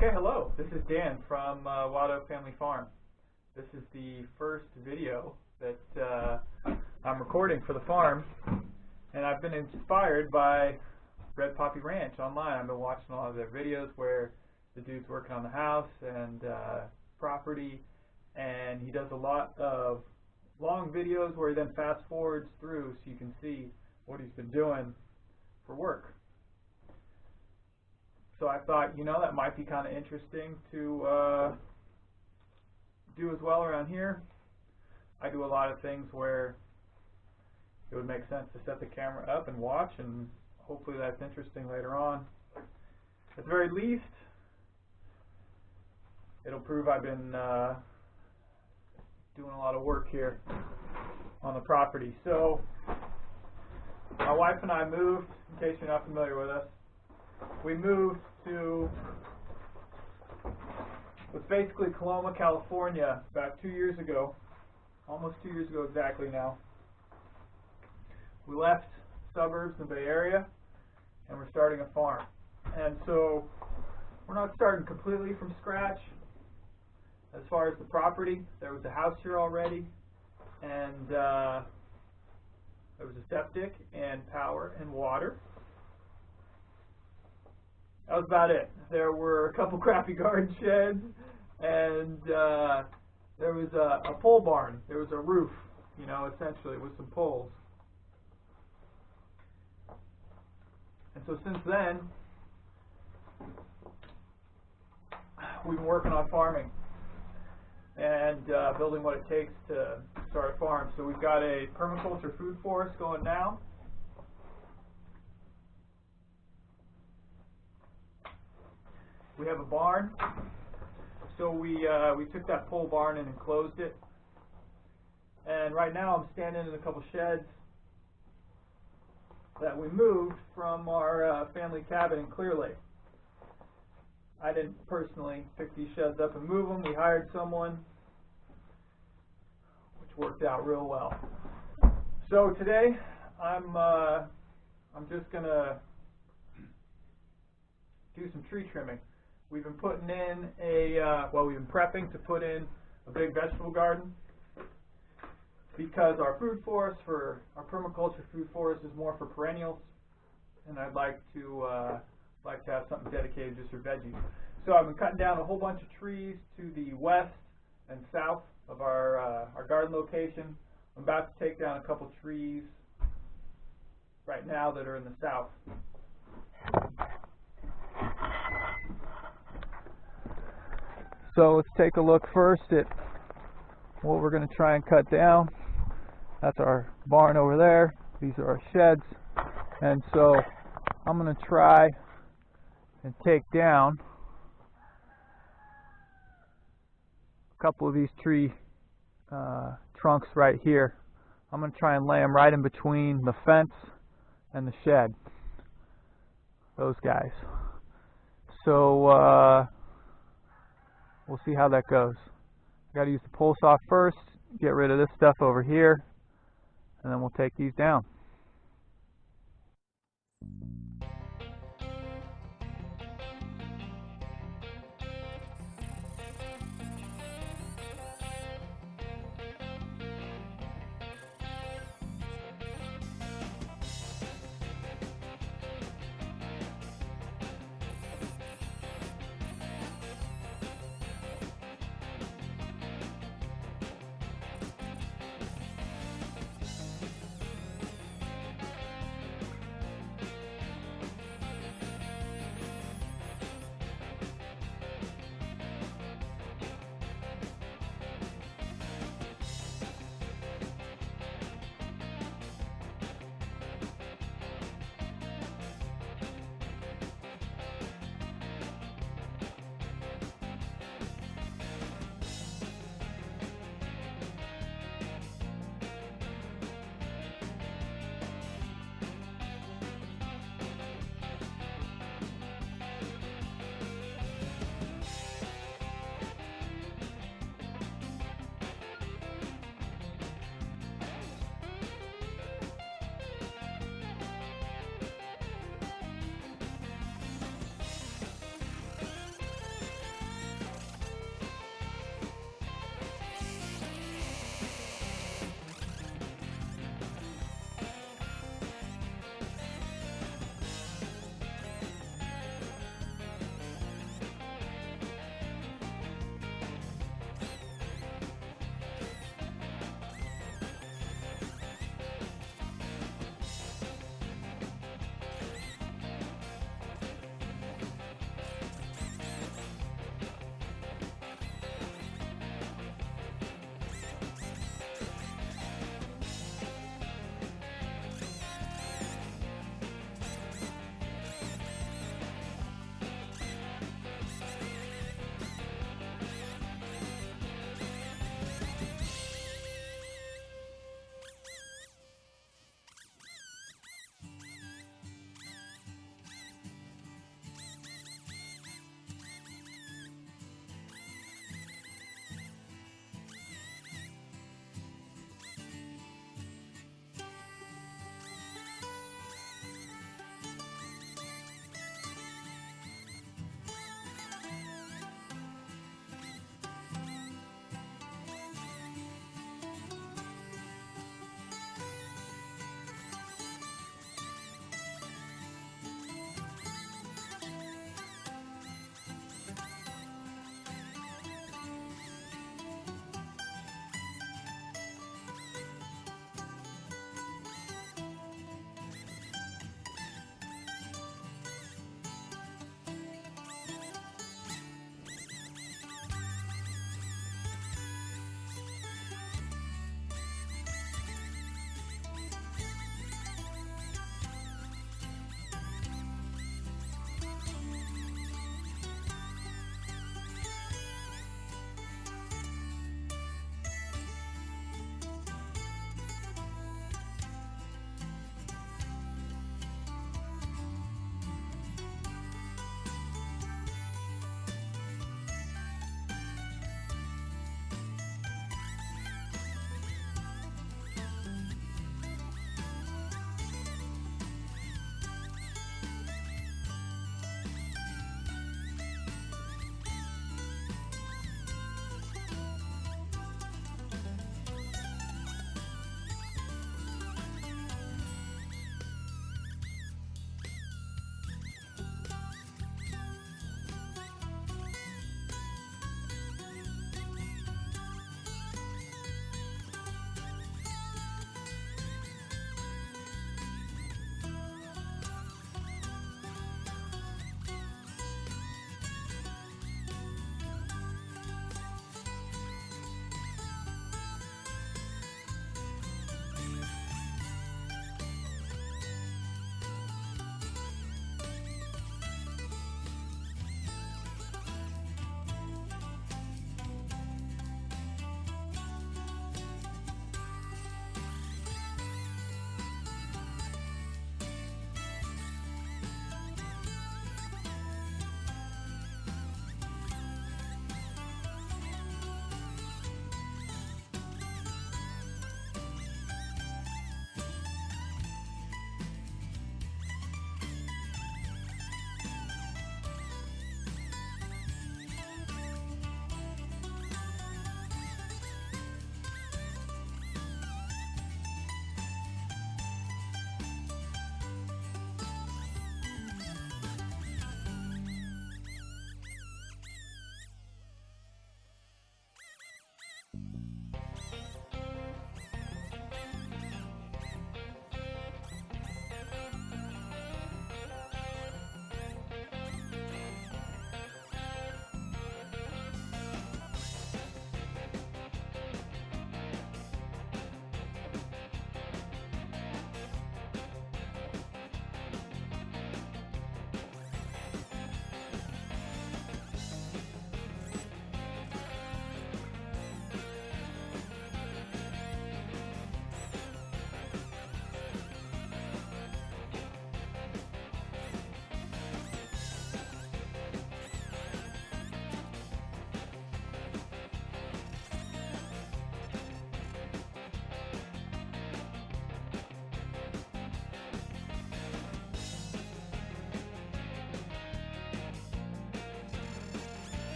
Okay, hello. This is Dan from Watto Family Farm. This is the first video that I'm recording for the farm, and I've been inspired by Red Poppy Ranch online. I've been watching a lot of their videos where the dude's working on the house and property, and he does a lot of long videos where he then fast forwards through so you can see what he's been doing for work. So I thought, that might be kind of interesting to do as well around here. I do a lot of things where it would make sense to set the camera up and watch, and hopefully that's interesting later on. At the very least, it'll prove I've been doing a lot of work here on the property. So my wife and I moved, in case you're not familiar with us. We moved to what's basically Coloma, California about 2 years ago, almost 2 years ago exactly now. We left suburbs in the Bay Area and we're starting a farm. And so we're not starting completely from scratch. As far as the property, there was a house here already, and there was a septic and power and water. That was about it. There were a couple crappy garden sheds, and there was a pole barn. There was a roof, essentially, with some poles. And so since then, we've been working on farming and building what it takes to start a farm. So we've got a permaculture food forest going now. We have a barn, so we took that pole barn and enclosed it. And right now I'm standing in a couple sheds that we moved from our family cabin in Clear Lake. I didn't personally pick these sheds up and move them. We hired someone, which worked out real well. So today I'm just gonna do some tree trimming. We've been putting in we've been prepping to put in a big vegetable garden because our food forest, for our permaculture food forest, is more for perennials, and I'd like to have something dedicated just for veggies. So I've been cutting down a whole bunch of trees to the west and south of our garden location. I'm about to take down a couple trees right now that are in the south. So let's take a look first at what we're going to try and cut down. That's our barn over there. These are our sheds. And so I'm going to try and take down a couple of these tree trunks right here. I'm going to try and lay them right in between the fence and the shed. Those guys. So we'll see how that goes. Got to use the pole saw first, get rid of this stuff over here, and then we'll take these down.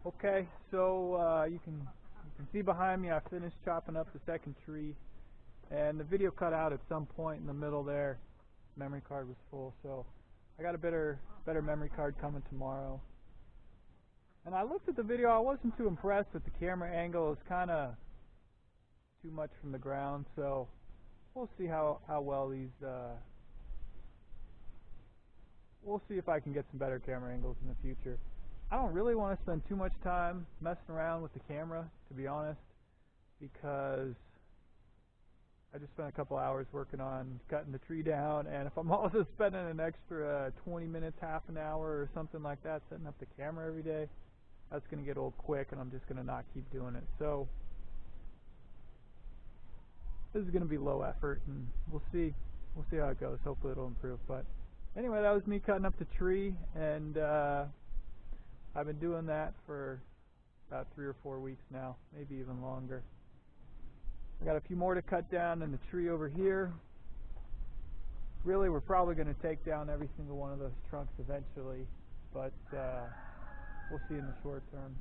Okay, so you can see behind me I finished chopping up the second tree, and the video cut out at some point in the middle there. Memory card was full, so I got a better memory card coming tomorrow. And I looked at the video, I wasn't too impressed with the camera angle. It's kind of too much from the ground, so we'll see how well these we'll see if I can get some better camera angles in the future. I don't really want to spend too much time messing around with the camera, to be honest, because I just spent a couple hours working on cutting the tree down, and if I'm also spending an extra 20 minutes, half an hour or something like that setting up the camera every day, that's going to get old quick, and I'm just going to not keep doing it. So this is going to be low effort, and we'll see how it goes. Hopefully it'll improve. But anyway, that was me cutting up the tree, and I've been doing that for about 3 or 4 weeks now, maybe even longer. I got a few more to cut down in the tree over here. Really, we're probably going to take down every single one of those trunks eventually, but we'll see in the short term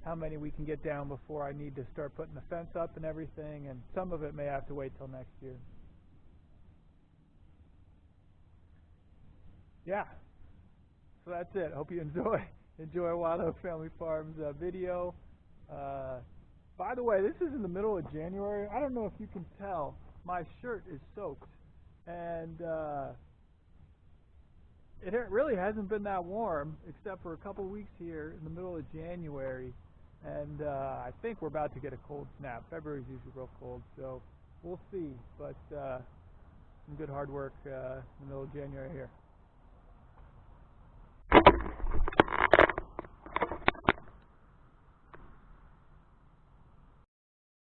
how many we can get down before I need to start putting the fence up and everything, and some of it may have to wait till next year. Yeah, so that's it. Hope you enjoy Wild Oak Family Farms video. By the way, this is in the middle of January. I don't know if you can tell, my shirt is soaked, and it really hasn't been that warm except for a couple weeks here in the middle of January, and I think we're about to get a cold snap. February is usually real cold, so we'll see, but some good hard work in the middle of January here.